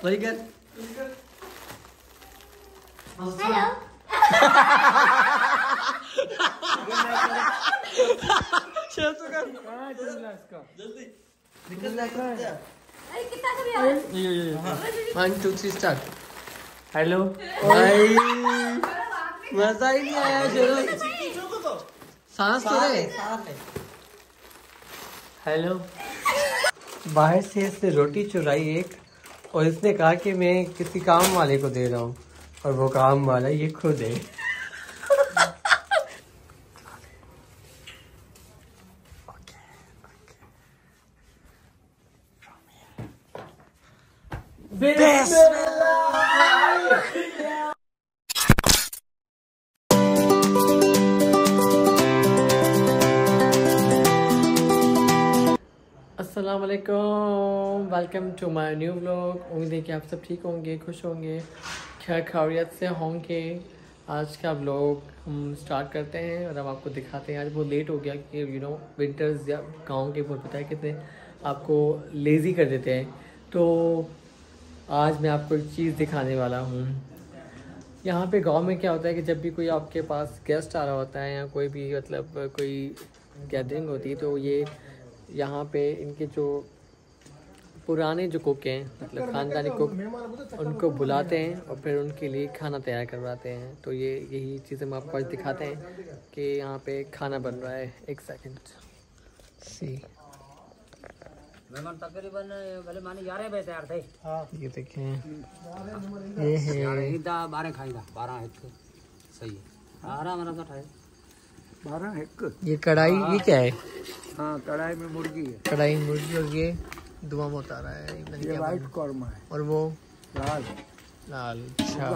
वही कर। हेलो। चल तो कर। जल्दी निकल जा। अरे कितना कभी आया? 1 2 3 स्टार्ट। हेलो भाई, मजा ही नहीं आया। चलो सांस तो ले। हेलो। बाहर से इसने रोटी चुराई एक, और इसने कहा कि मैं किसी काम वाले को दे रहा हूँ, और वो काम वाला ये खुद है। अस्सलाम वालेकुम, welcome to my new vlog. उम्मीद है कि आप सब ठीक होंगे, खुश होंगे, खैर खैरियत से होंगे। आज का व्लॉग हम स्टार्ट करते हैं और हम आपको दिखाते हैं। आज बहुत लेट हो गया कि विंटर्स या गांव के बहुत पता है कितने आपको लेज़ी कर देते हैं। तो आज मैं आपको एक चीज़ दिखाने वाला हूँ। यहाँ पे गांव में क्या होता है कि जब भी कोई आपके पास गेस्ट आ रहा होता है या कोई भी मतलब कोई गैदरिंग होती है, तो ये यहाँ पे इनके जो पुराने जो कुक हैं, मतलब ख़ानदानी कुक, उनको बुलाते हैं और फिर उनके लिए खाना तैयार करवाते हैं। तो ये यही चीज़ें हम आपको आज दिखाते हैं कि यहाँ पे खाना बन रहा है। एक सेकंड सी, मेहमान तकरीबन भले माने 11 बजे तैयार थे। ये देखें, ये है 12 खाएगा 12 एक सही है। आराम आराम से खाए 12 एक। ये कढ़ाई, ये क्या है? हाँ, कढ़ाई में मुर्गी है। कढ़ाई मुर्गी, और ये धुआं होता रहा है। ये वाइट कॉर्मा है और वो लाल लाल। अच्छा,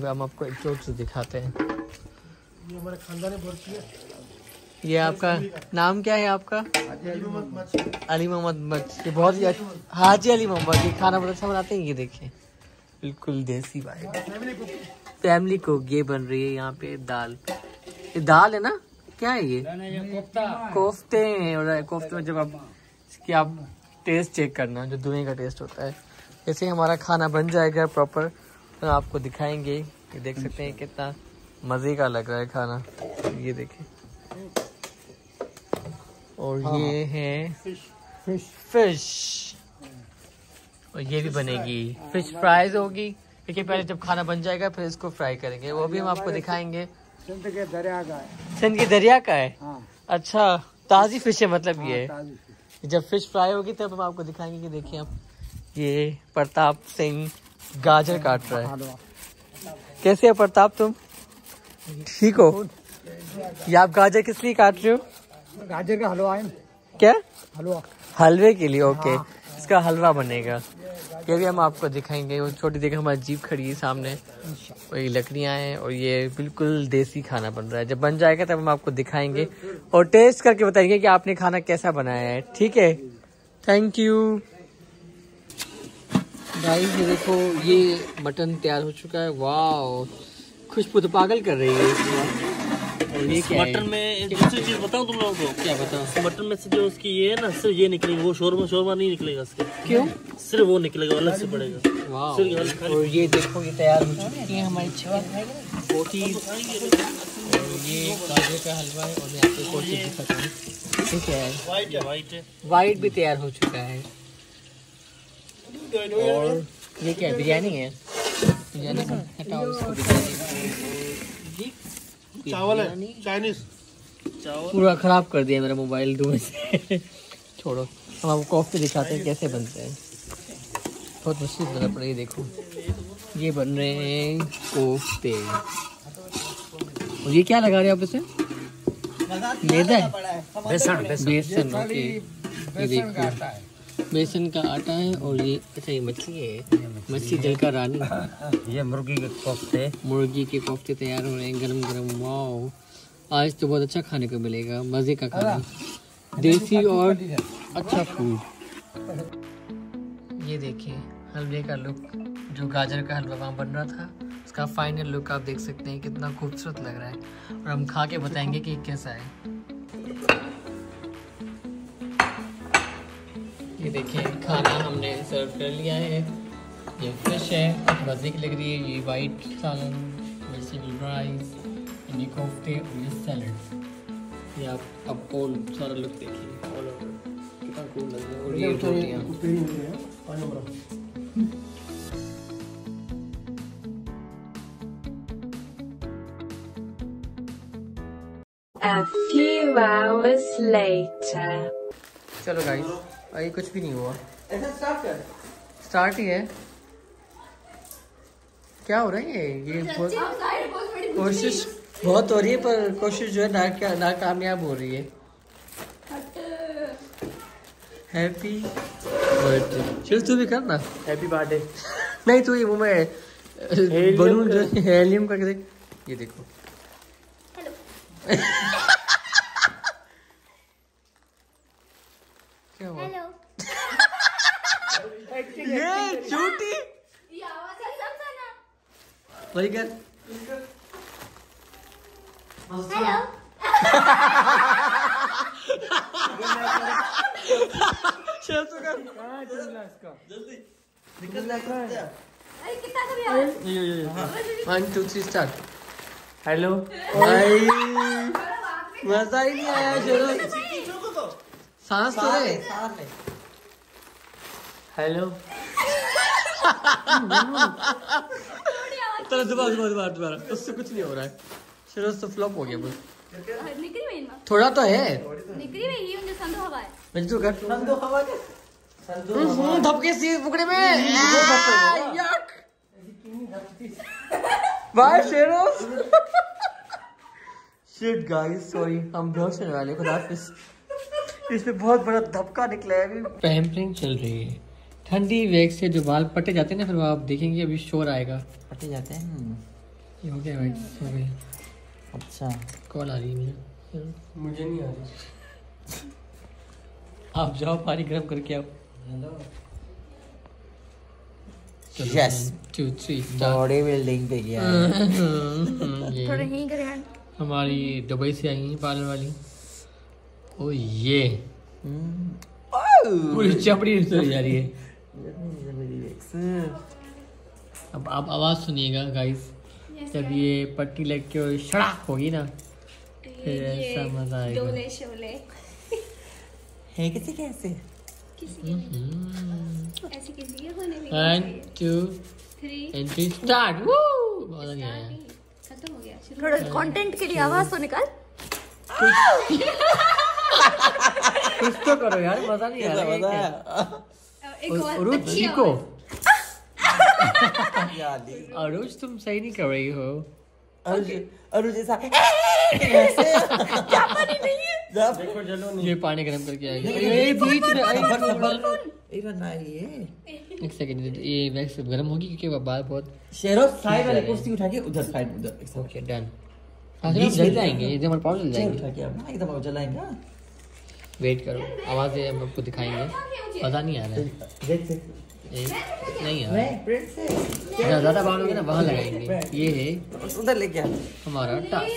हम आपको एक और चीज़ दिखाते हैं। ये हमारे खानदानी बोलती है। ये आपका नाम क्या है आपका? अली मोहम्मद मच। ये बहुत ही हाजी अली मोहम्मद। ये खाना बहुत अच्छा बनाते हैं। ये देखें, बिल्कुल देसी भाई, फैमिली को। ये बन रही है यहाँ पे दाल। ये दाल है ना, क्या है ये? कोफ्ते हैं। और कोफ्ते में जब आप टेस्ट चेक करना, जो धुएं का टेस्ट होता है। जैसे हमारा खाना बन जाएगा प्रॉपर तो आपको दिखाएंगे। ये देख सकते हैं कितना मज़े का लग रहा है खाना। ये देखें, और ये है फिश, और ये भी बनेगी। फिश फ्राइज होगी, क्योंकि पहले जब खाना बन जाएगा फिर इसको फ्राई करेंगे। वो भी हम आपको दिखाएंगे। सिंध के दरिया का है। सिंध के दरिया का है? हाँ। अच्छा, ताज़ी फिश है मतलब। ये ताज़ी फिश। जब फिश फ्राई होगी तब हम आपको दिखाएंगे। कि देखिए आप, ये प्रताप सिंह गाजर काट रहा है। कैसे है प्रताप, तुम ठीक हो? ये आप गाजर किस लिए काट रहे हो? गाजर का हलवा है। क्या? हलवा, हलवे के लिए। ओके, इसका हलवा बनेगा। ये भी हम आपको दिखाएंगे। वो छोटी देखिए हमारी जीप खड़ी है सामने, और ये लकड़ियाँ हैं, और ये बिल्कुल देसी खाना बन रहा है। जब बन जाएगा तब हम आपको दिखाएंगे और टेस्ट करके बताएंगे कि आपने खाना कैसा बनाया है। ठीक है, थैंक यू भाई। ये देखो, ये मटन तैयार हो चुका है। वाह, खुशबू तो पागल कर रही है। और ये क्या मटन में एक दूसरी चीज बताऊं तुम लोगों को? क्या बताओ? मटन में से जो उसकी ये है ना, सिर्फ ये निकलेगी, वो शोरमा नहीं निकलेगा उसके। क्यों? सिर्फ वो निकलेगा, अलग से पड़ेगा। वाह। और ये देखो, ये तैयार हो चुकी है हमारी बोटी, और ये गाजर का हलवा है। और मैं आपको एक और चीज़ दिखाता हूँ। ठीक है, वाइट भी तैयार हो चुका है। और ये क्या है? बिरयानी है। बिरयानी हटाओ इसको। चावल है, चाइनीज चावल। पूरा खराब कर दिया मेरा मोबाइल धुएं से। छोड़ो, हम आपको कोफ्ते दिखाते हैं कैसे बनते हैं। बहुत मुश्किल बना पड़ा। ये देखो, ये बन रहे हैं कोफ्ते। और ये क्या लगा रहे हो आप इसे? मैदा है? बेसन। ओके, ये देखो, बेसन का आटा है। और ये अच्छा, ये मछली है, मछली जल का रानी। ये मुर्गी के कोफ्ते। मुर्गी के कोफ्ते तैयार हो रहे हैं गरम गरम। वाह, आज तो बहुत अच्छा खाने को मिलेगा, मज़े का खाना, देसी और अच्छा फूड। ये देखिए हलवे का लुक, जो गाजर का हलवा वहाँ बन रहा था, उसका फाइनल लुक आप देख सकते हैं। कितना खूबसूरत लग रहा है, और हम खा के बताएंगे कि कैसा है। ये देखिए, खाना हमने सर्व कर लिया है। ये फिश है, मज़े की लग रही है। ये वाइट सालन, वेजिटेबल राइस, ये कोफ्ते और ये सैलड। ये आप अब और सारा लुक देखिए, ऑल ओवर कितना कूल लग रहा है। और ये रोटियां A few hours later. चलो गाइस, अभी कुछ भी नहीं हुआ। ऐसा स्टार्ट ही है। क्या हो रहा है ये कोशिश बहुत हो रही है, पर कोशिश जो है नाकामयाब हो रही है। Happy birthday. चल तू भी कर ना। Happy birthday. नहीं तू ये मुंह में बलून जो हेलियम करके देख। ये देखो। क्या हुआ? ये झूठी वही कर। हेलो चल तू कर। अरे कितना का भी आवाज 1 2 3 स्टार्ट। हेलो। भाई मजा ही नहीं आया। चलो सांस तो ले। हेलो। चलो दोबारा उससे कुछ नहीं हो रहा है। चलो तो फ्लॉप हो गया बस। निकली वही ना थोड़ा तो है। निकली वही ये संदो हवा है। मैं तो कर धपके सी फुकड़े में यक भाई शेरो। शिट गाइस सॉरी, हम बेहोश होने वाले। खुदा हाफिज़। इसमें बहुत बड़ा धपका निकला है अभी। पैम्परिंग चल रही है। ठंडी वेग से जो बाल पटे जाते हैं ना, फिर वो आप देखेंगे अभी शोर आएगा। पटे जाते हैं। ये हो गया भाई, हो गया। अच्छा कॉल आ रही है मुझे नहीं आ रही। आप जाओ पानी गर्म करके आओ। यस 2 3 बॉडी बिल्डिंग पे गया थोड़ा ये ही करे हमारी दुबई से आई है पार्लर वाली। ओ ये पूरी चपड़ी उतर जा रही है। अब आप आवाज सुनिएगा गाइस, जब ये पट्टी लग के और शड़ाक होगी ना, फिर ऐसा मजा आएगा। डोले शोले है किसी कैसे ऐसे किसी के होने नहीं 1 2 3 3 स्टार्ट। मजा नहीं आया। खत्म हो गया। थोड़ा कंटेंट के लिए आवाज तो निकाल। कुछ तो करो यार, मजा नहीं आ रहा। एक और अरुज अच्छी जी को याद अरुज तुम सही नहीं कर रही हो। अरुज जैसा देखो चलो ये पानी गर्म करके आएगा। ये बीच में एक सेकंड, ये वैक्स गर्म होगी क्योंकि वो बाल बहुत। शेरो साइड वाली कुर्सी उठा के उधर साइड उधर ओके डन। जल जाएंगे ये, हमारे पास जल जाएंगे। उठा के अब ना एकदम जलाएंगे। वेट करो, आवाज़ें हम आपको दिखाएंगे। पता नहीं आ रहा है। देख नहीं आ रहा है। ज़्यादा बाल होंगे ना वहाँ लगाएंगे। ये है उधर लेके आ हमारा टास्क।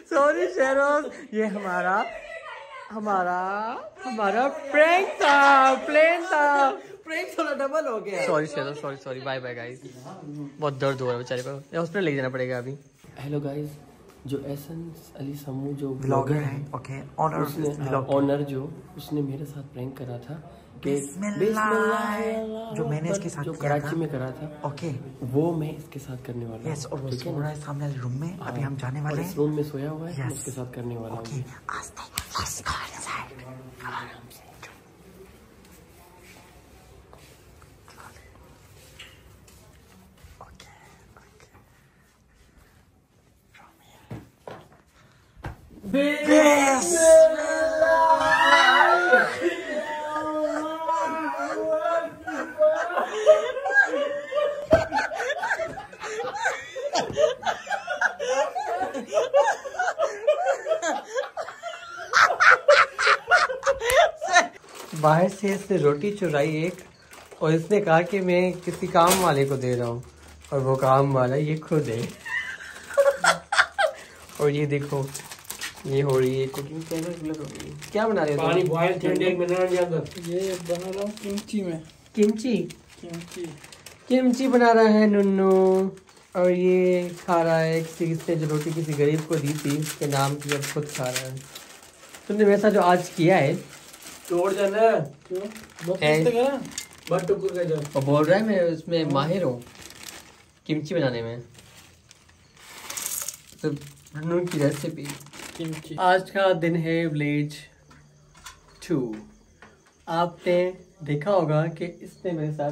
सॉरी शेरोज, ये हमारा प्रैंक था, प्लेन था। प्रैंक थोड़ा डबल हो गया। Sorry sheroes, sorry bye bye guys. बहुत दर्द हो रहा है बेचारे को, हॉस्पिटल ले जाना पड़ेगा अभी। हेलो गाइस, जो एसेंस अली समू जो ब्लॉगर है, ओके, ऑनर जो उसने मेरे साथ प्रैंक करा था कि जो मैंने इसके साथ जो किया कराची था। में करा था, ओके वो मैं इसके साथ करने वाला हूं। यस, और वो सो रहा है सामने वाले रूम में। अभी हम जाने वाले इस हैं। रूम में सोया हुआ है, मैं Yes. उसके साथ करने वाला ओके हूं। आस्ते लेट्स गो इनसाइड। बाहर से इसने रोटी चुराई एक और इसने कहा कि मैं किसी काम वाले को दे रहा हूँ, और वो काम वाला ये खुद है। और ये देखो, ये हो रही है कुकिंग। क्या बना रहे हो? पानी बॉयल ठंडे में ना ज्यादा। ये बना रहा हूँ किमची में। किमची किमची किमची बना रहा है नुन्नू। और ये खा रहा है किसी से जो रोटी किसी गरीब को दी थी, उसके नाम की, अब खुद खा रहा है। तुमने वैसा जो आज किया है तोड़ जाना क्यों? बट टुकुर का जो और बोल रहा है मैं उसमें माहिर हूँ किमची बनाने में। तो नुन्नू की रेसिपी। किमची। आज का दिन है विलेज 2। आपने देखा होगा कि इसने मेरे साथ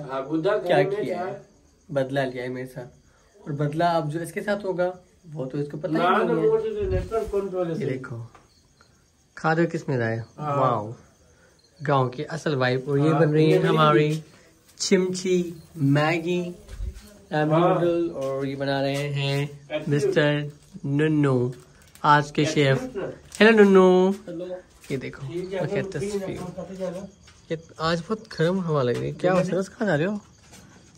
क्या किया है, बदला लिया है मेरे साथ। और बदला अब जो इसके साथ होगा वो तो इसको पता ही नहीं है। ये देखो, खा दो किस में रहा है। वाओ, गांव की असल वाइब। और ये बन रही है हमारी चिमची मैगी नूडल। और ये बना रहे हैं मिस्टर नुन्नू, आज के शेफ। हेलो नुन्नू। हेलो। ये देखो क्या तस्वीर। ये आज बहुत गर्म हवा लग रही है। क्या हो खा जा रहे हो?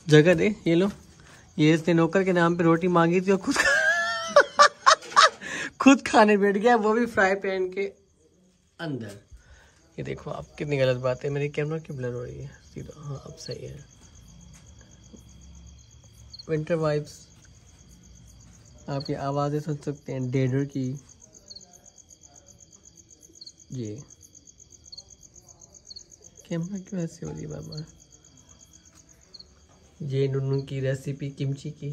जगह दे। ये लो, ये इसने नौकर के नाम पे रोटी मांगी थी और खुद खाने बैठ गया, वो भी फ्राई पैन के अंदर। ये देखो आप, कितनी गलत बात है। मेरी कैमरा की ब्लर हो रही है सीधा। हाँ अब सही है। विंटर वाइब्स, आप ये आवाजें सुन सकते हैं डेडर की। ये कैमरा क्यों ऐसे हो रही है बाबा? ये नुन्नू की रेसिपी किमची की।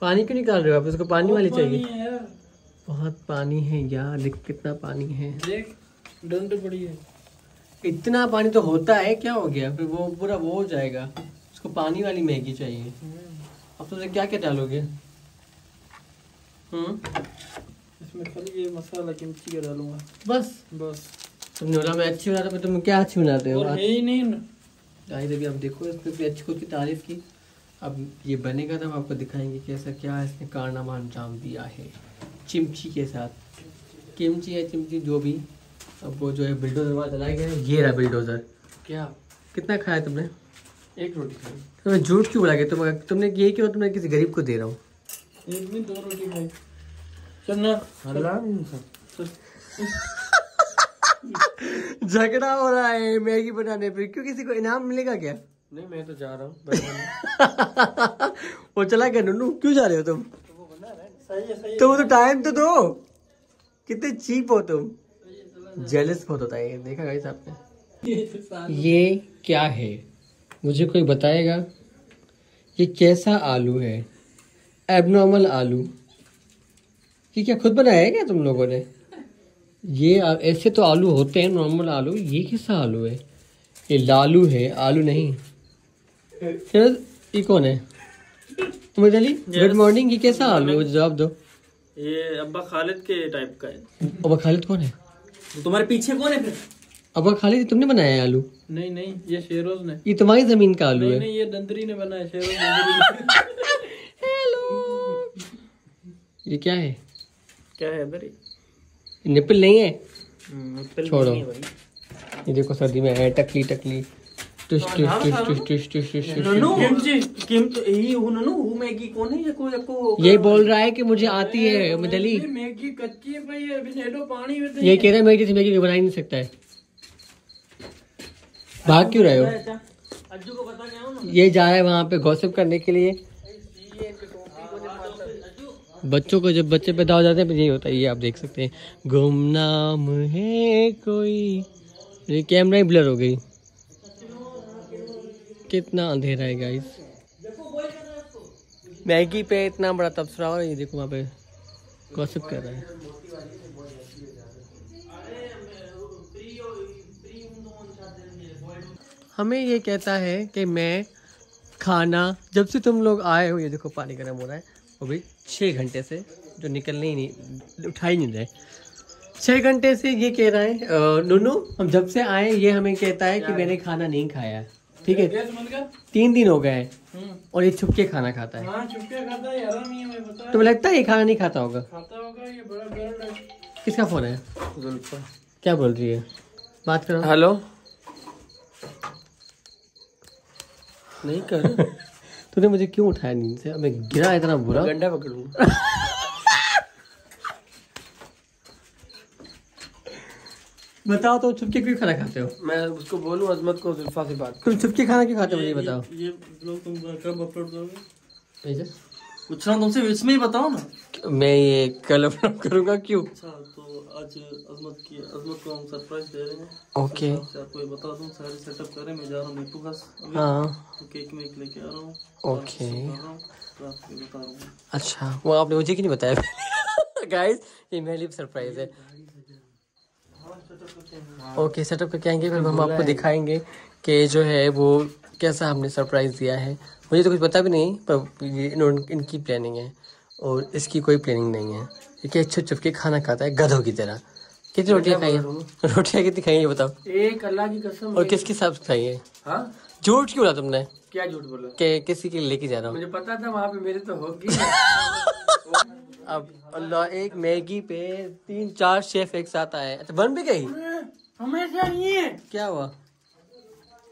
पानी क्यों निकाल रहे हो आप? इसको पानी वाली चाहिए। बहुत पानी है यार, देख कितना पानी है। देख डंड पड़ी है। इतना पानी तो होता है, क्या हो गया? फिर वो पूरा वो हो जाएगा। उसको पानी वाली मैगी चाहिए। अब तुमसे क्या क्या डालोगे? इसमें खाली ये मसाला किमची का डालूंगा बस। तुमने बोला मैं अच्छी बनाता हूँ, तुम क्या अच्छी बनाते हो? और है ही नहीं ना। गाइस अभी आप देखो, इसमें भी अच्छी खुद की तारीफ की। अब ये बनेगा तब आपको दिखाएंगे कैसा क्या इसने कारनामा अंजाम दिया है चिमची के साथ। किमची है चिमची जो भी। अब वो जो है बिल्डोजर वाला चलाया गया है। ये रहा बिल्डोजर। क्या कितना खाया तुमने? एक रोटी खाई। तुमने झूठ क्यों बोला? तुमने ये क्यों तुमने किसी गरीब को दे रहा हूँ? एक नहीं 2 रोटी खाई। चल ना। झगड़ा हो रहा है मैगी बनाने पे। क्यों, किसी को इनाम मिलेगा क्या? नहीं मैं तो जा रहा हूँ। वो चला गया नुन्नू। क्यों जा रहे हो तुम? सही है। तो वो तो टाइम तो दो। कितने चीप हो तुम। जेलस बहुत होता है। देखा गाइस आपने? ये क्या है मुझे कोई बताएगा? ये कैसा आलू है? एबनॉर्मल आलू। ये क्या खुद बनाया है क्या तुम लोगों ने? ये ऐसे तो आलू होते हैं नॉर्मल आलू। ये कैसा आलू है? ये लालू है, आलू नहीं। ये कौन है? मुझे गुड मॉर्निंग। ये कैसा आलू है? जवाब दो। ये अब्बा खालिद के टाइप का है। अब्बा खालिद कौन है? तुम्हारे पीछे कौन है फिर? अब्बा खालिद तुमने बनाया है आलू? नहीं ये शेरोज ने। ये तुम्हारी जमीन का आलू है? नहीं ये दंतरी ने बनाया। शेरोज। हेलो। ये क्या है? क्या है इधर? निपल नहीं है? छोड़ो। ये देखो सर्दी में है टकली टकली। टुश टुश टुश टुश टुश टुश मैगी कौन है? को ये बोल रहा है कि मुझे आती है मदली। मैगी कच्ची है भाई, अभी नेडो पानी में। ये कह रहा है मैं किसी मैगी बना ही नहीं सकता है। भाग क्यों रहे हो? अज्जू को बता के आओ ना। ये जा रहा है वहाँ पे गॉसिप करने के लिए। बच्चों को जब बच्चे पैदा हो जाते हैं यही होता है। ये आप देख सकते हैं, गुमनाम है कोई। ये कैमरा ही ब्लर हो गई। कितना अंधेरा है गाइस। मैगी पे इतना बड़ा तबसरा हो रहा है। ये देखो वहाँ पे गॉसिप कर रहा है। हमें ये कहता है कि मैं खाना जब से तुम लोग आए हो। ये देखो पानी गर्म हो रहा है। वो भी 6 घंटे से, जो निकलने ही नहीं, उठा ही नहीं रहे। 6 घंटे से ये कह रहा है नुनू, हम जब से आए ये हमें कहता है कि मैंने खाना नहीं खाया। ठीक है, 3 दिन हो गए और ये छुप के खाना खाता है। हाँ, छुपके खाता है, हराम ही है, मैं बता। तुम्हें लगता है ये खाना नहीं खाता होगा? खाता होगा, ये बड़ा गर्ल है। किसका फोन है? क्या बोल रही है? बात करो। हेलो नहीं कर। तूने मुझे क्यों उठाया नींद से? मैं गिरा इतना बुरा। गंडा पकड़ूंगा। बताओ तो चुपके क्यों खाना खाते हो? मैं उसको बोलूं अजमत को जुल्फा से बात। तुम चुपके खाना क्यों खाते हो मुझे बताओ। ये ब्लॉग तुम कब अपलोड करोगे? पूछ रहा हूँ तुमसे, इसमें ही बताओ ना। मैं ये कल अपलोड करूंगा। क्यों? अच्छा तो आज अजमत को हम सरप्राइज दे रहे हैं। ओके। आपको ये बता दूं, सारे सेटअप करें, मैं जा रहा हूँ मेरे पास। हाँ तो केक में लेके आ रहा हूँ। ओके तो आपको बता रहा हूँ। अच्छा, वो आपने मुझे क्यों नहीं बताया? गाइस ये मेरे लिए सरप्राइज है। ओके सेटअप करके आएंगे, फिर हम आपको दिखाएंगे कि जो है वो कैसा हमने सरप्राइज दिया है। मुझे तो कुछ पता भी नहीं, पर ये इनकी प्लानिंग है और इसकी कोई प्लानिंग नहीं है। क्योंकि छुप छुप के खाना खाता है गधों की तरह। कितनी रोटियां खाई है? रोटियां कितनी खाई है बताओ? एक, अल्लाह की कसम। और किसके साथ खाई है? हाँ झूठ क्यों बोला तुमने? क्या झूठ बोला? कि किसी के लिए लेके जा रहा हूँ। मुझे पता था वहाँ पे मेरे तो होगी। अब अल्लाह, एक मैगी पे 3-4 शेफ एक साथ आए। अच्छा बन भी गई? हमेशा नहीं है। क्या हुआ?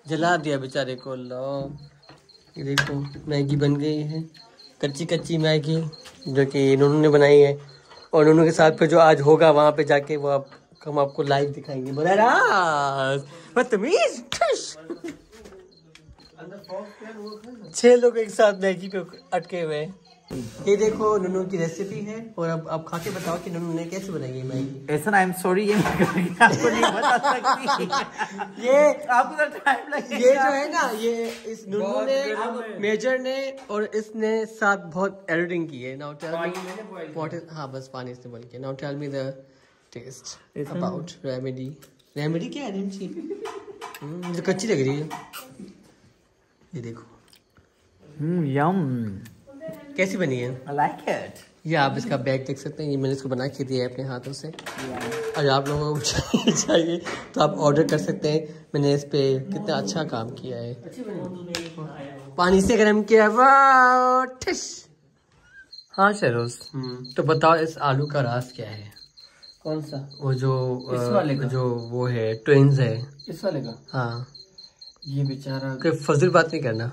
जला दिया बेचारे को। अल्लाह ये देखो मैगी बन गई है, कच्ची कच्ची मैगी जो कि नूनू ने बनाई है। और नूनू के साथ पे जो आज होगा वहाँ पे जाके वो हम आपको लाइव दिखाएंगे। बदतमीज 6 लोग एक साथ मैगी पे अटके हुए हैं। ये देखो नूनू की रेसिपी है। और अब आप खा के बताओ कि नूनू ने कैसे बनाई है मैगी। ऐसा आई एम सॉरी, ये आपको नहीं बता सकती। ये आपको तो टाइम लगेगा। ये जो है ना, ये इस नूनू ने, मेजर ने और इसने साथ बहुत एडिटिंग की है। Now tell me what is, हाँ बस पानी से बोल के। Now tell me the taste about remedy. Remedy क्या है? मुझे कच्ची लग रही है। ये देखो यम कैसी बनी है? I like it. ये आप इसका बैग देख सकते हैं। ये मैंने इसको बना के दिया है अपने हाथों से। और आप लोगों को चाहिए तो आप ऑर्डर कर सकते हैं। मैंने इस पे कितना अच्छा काम किया है। पानी से गर्म किया। वाह ठिश। हाँ शरोज, तो बताओ इस आलू का राज क्या है? कौन सा? वो जो इस वाले का? जो वो है ट्विंस है इस वाले का। हाँ ये बेचारा कोई फजूल बात नहीं करना।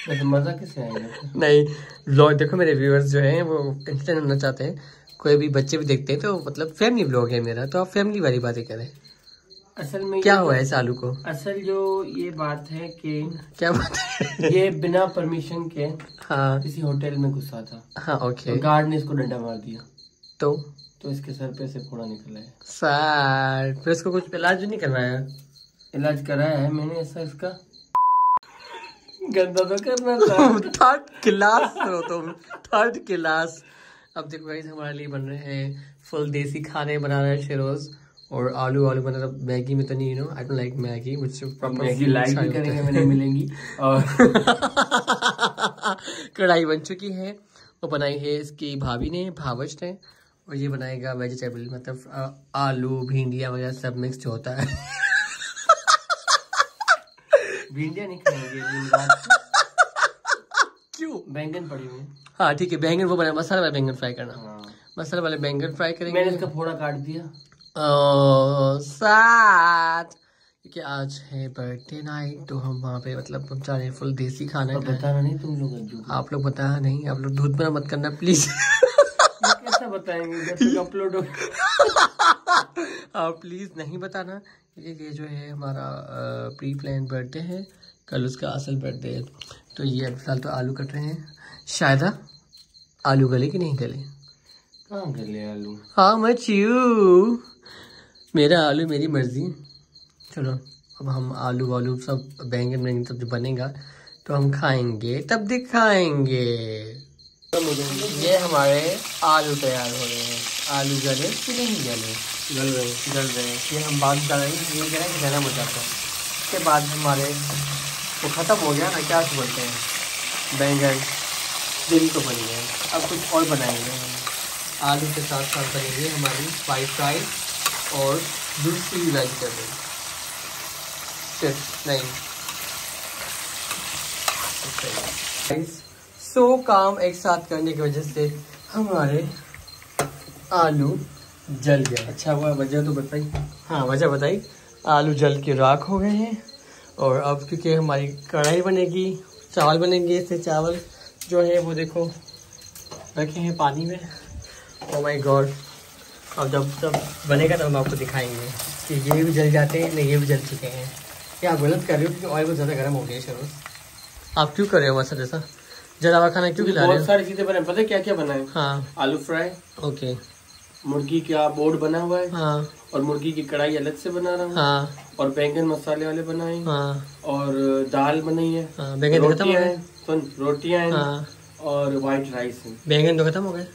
मजा कैसे आएगा? नहीं व्लॉग देखो, मेरे व्यूअर्स जो हैं वो इंटरटेन होना चाहते हैं। कोई भी बच्चे भी देखते हैं तो मतलब फैमिली व्लॉग है मेरा, तो आप फैमिली वाली बातें करें। असल में क्या हुआ है इस आलू को? असल जो ये बात है कि क्या बात है? ये बिना परमिशन के हाँ किसी होटल में घुसा था। हाँ ओके। गार्ड ने इसको डंडा मार दिया तो इसके सर पे से फोड़ा निकला है। सर फिर इसको कुछ इलाज नहीं करवाया? इलाज कराया है मैंने। ऐसा इसका गंदा तो करना था। 3rd क्लास हो तुम, 3rd क्लास। अब देखो गाइस हमारे लिए बन रहे हैं फुल देसी खाने बना रहे हैं शेरोज। और आलू बना रहा। मैगी में तो नहीं, no I don't like Maggi. मुझे मैगी लाइक भी करेंगे मैंने मिलेंगी। और कढ़ाई बन चुकी है। वो बनाई है इसकी भाभी ने, भावच ने। और ये बनाएगा वेजिटेबल, मतलब आलू भिंडिया वगैरह सब मिक्स जो होता है। भिंडिया नहीं खाएंगे। क्यों? बैंगन पड़ी हुई है। हाँ ठीक है, बैंगन वो बनाया, मसाला वाला बैंगन फ्राई करना। हाँ। मसाला वाले बैंगन फ्राई करेंगे। मैंने इसका फोड़ा काट दिया। साथ क्योंकि आज है बर्थडे नाइट, तो हम वहाँ पे मतलब हम चाह रहे हैं फुल देसी खाना। बताना नहीं तुम लोग, आप लोग बताना नहीं, आप लोग दूध बना मत करना प्लीज। कैसा बताएंगे जब तक अपलोड हो? आप प्लीज नहीं बताना। ये जो है हमारा प्री प्लान बर्थडे है, कल उसका असल बर्थडे है। तो ये अब फिलहाल तो आलू कट रहे हैं। शायद आलू गले कि नहीं गले? कहाँ गले आलू? हाँ मच यू, मेरा आलू मेरी मर्जी। चलो अब हम आलू वालू सब बैंगन वैंगन सब जो बनेगा तो हम खाएंगे तब दिखाएंगे। ये हमारे आलू तैयार हो रहे हैं। आलू गले कि नहीं गले? गल रहे हैं। ये हम बात कर रहे हैं, ये कह रहे हैं गरम हो जाता है। उसके बाद हमारे वो ख़त्म हो गया ना, क्या बोलते हैं, बैंगन दिल तो बन गए। अब कुछ और बनाएंगे। आलू के साथ साथ बनेंगे हमारी वाइट राइस और दूसरी वेजिटेबल नहीं। सो काम एक साथ करने की वजह से हमारे आलू जल गया। अच्छा हुआ, वजह तो बताई। हाँ वजह बताई। आलू जल के राख हो गए हैं और अब क्योंकि हमारी कढ़ाई बनेगी, चावल बनेंगे, इससे चावल जो है वो देखो रखे हैं पानी में। ओह माय गॉड, अब जब बनेगा तब हम आपको दिखाएंगे कि ये भी जल जाते हैं, नहीं ये भी जल चुके हैं। क्या आप गलत कर रहे हो क्योंकि ऑयल बहुत ज़्यादा गर्म हो गया है। आप क्यों कर रहे हो मसा जैसा जला हुआ खाना क्यों खिला रहे हो? बहुत सारी चीजें बनाए, पता है क्या क्या बनाए? हाँ, आलू फ्राई, ओके, मुर्गी का बोर्ड बना हुआ है, हाँ और मुर्गी की कढ़ाई अलग से बना रहा हूँ, हाँ और बैंगन मसाले वाले बनाए, हाँ और दाल बनाई है, हाँ। बैंगन तो खत्म हो गए। सुन रोटियां हैं, हाँ, और व्हाइट राइस है, बैंगन तो खत्म हो गए।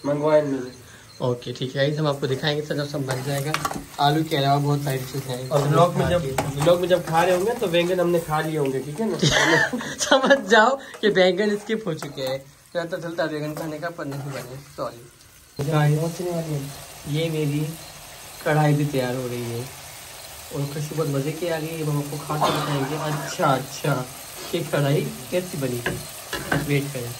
मंगवाए नहीं। ओके ठीक है, हम आपको दिखाएंगे सर जब सब बन जाएगा। आलू के अलावा बहुत सारी चीज़ें हैं। और ब्लॉग में जब खा रहे होंगे तो बैंगन हमने खा लिए होंगे, ठीक है ना? समझ जाओ कि बैंगन स्किप हो चुके हैं। पता चलता बैंगन खाने का पर नहीं बने, सॉरी। ये मेरी कढ़ाई भी तैयार हो रही है और खुशबू बहुत मज़े की आ रही है। हम आपको खा के बताएंगे अच्छा ये कढ़ाई कैसी बनी थी। वेट करें।